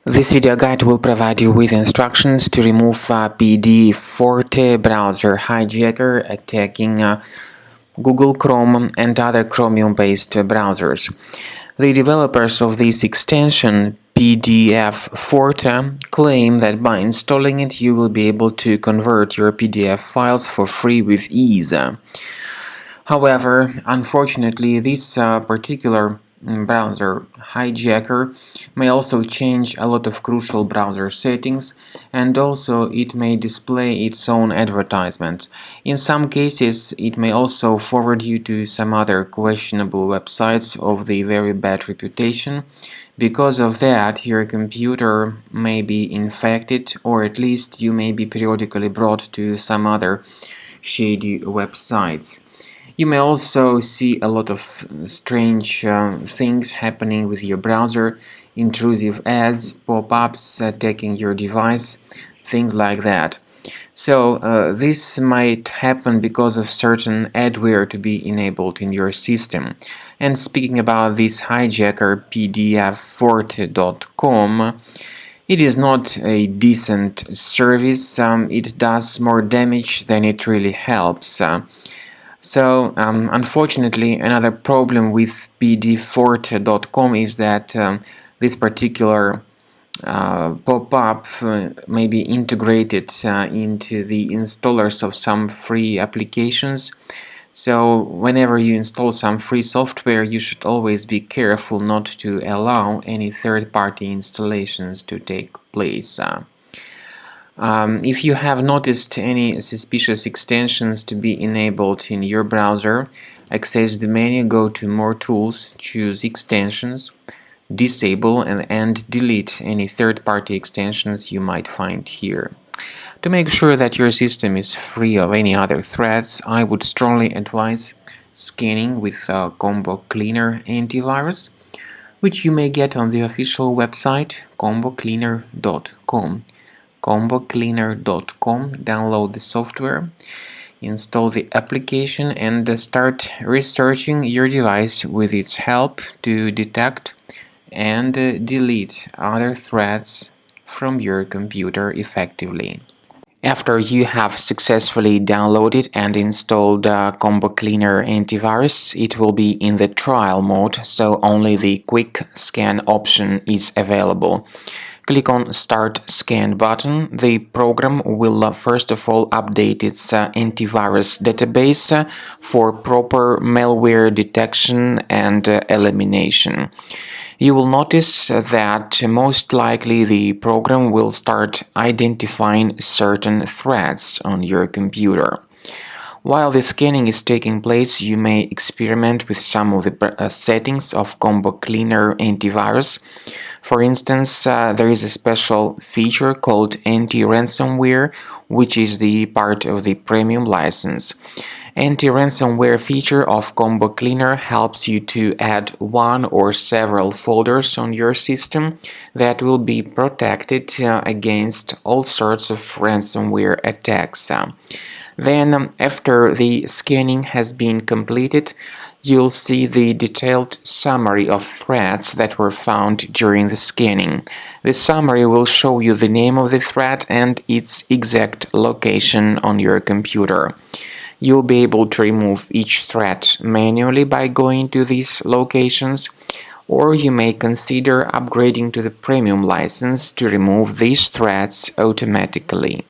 This video guide will provide you with instructions to remove PD Forte browser hijacker attacking Google Chrome and other Chromium-based browsers. The developers of this extension, PDF Forte, claim that by installing it you will be able to convert your PDF files for free with ease. However, unfortunately, this particular browser hijacker may also change a lot of crucial browser settings, and also it may display its own advertisements. In some cases, it may also forward you to some other questionable websites of the very bad reputation. Because of that, your computer may be infected, or at least you may be periodically brought to some other shady websites. You may also see a lot of strange things happening with your browser, intrusive ads, pop-ups attacking your device, things like that. So this might happen because of certain adware to be enabled in your system. And speaking about this hijacker, pdfforte.com, it is not a decent service. It does more damage than it really helps. Unfortunately, another problem with pdforte.com is that this particular pop-up may be integrated into the installers of some free applications. So whenever you install some free software, you should always be careful not to allow any third-party installations to take place. If you have noticed any suspicious extensions to be enabled in your browser, access the menu, go to More Tools, choose Extensions, disable and delete any third-party extensions you might find here. To make sure that your system is free of any other threats, I would strongly advise scanning with Combo Cleaner antivirus, which you may get on the official website combocleaner.com. combocleaner.com, download the software, install the application, and start researching your device with its help to detect and delete other threats from your computer effectively. After you have successfully downloaded and installed Combo Cleaner antivirus, it will be in the trial mode, so only the quick scan option is available. Click on Start Scan button. The program will first of all update its antivirus database for proper malware detection and elimination. You will notice that most likely the program will start identifying certain threats on your computer. While the scanning is taking place, you may experiment with some of the settings of Combo Cleaner antivirus. For instance, there is a special feature called anti-ransomware, which is the part of the premium license. Anti-ransomware feature of Combo Cleaner helps you to add one or several folders on your system that will be protected against all sorts of ransomware attacks. Then, after the scanning has been completed, you'll see the detailed summary of threats that were found during the scanning. The summary will show you the name of the threat and its exact location on your computer. You'll be able to remove each threat manually by going to these locations, or you may consider upgrading to the premium license to remove these threats automatically.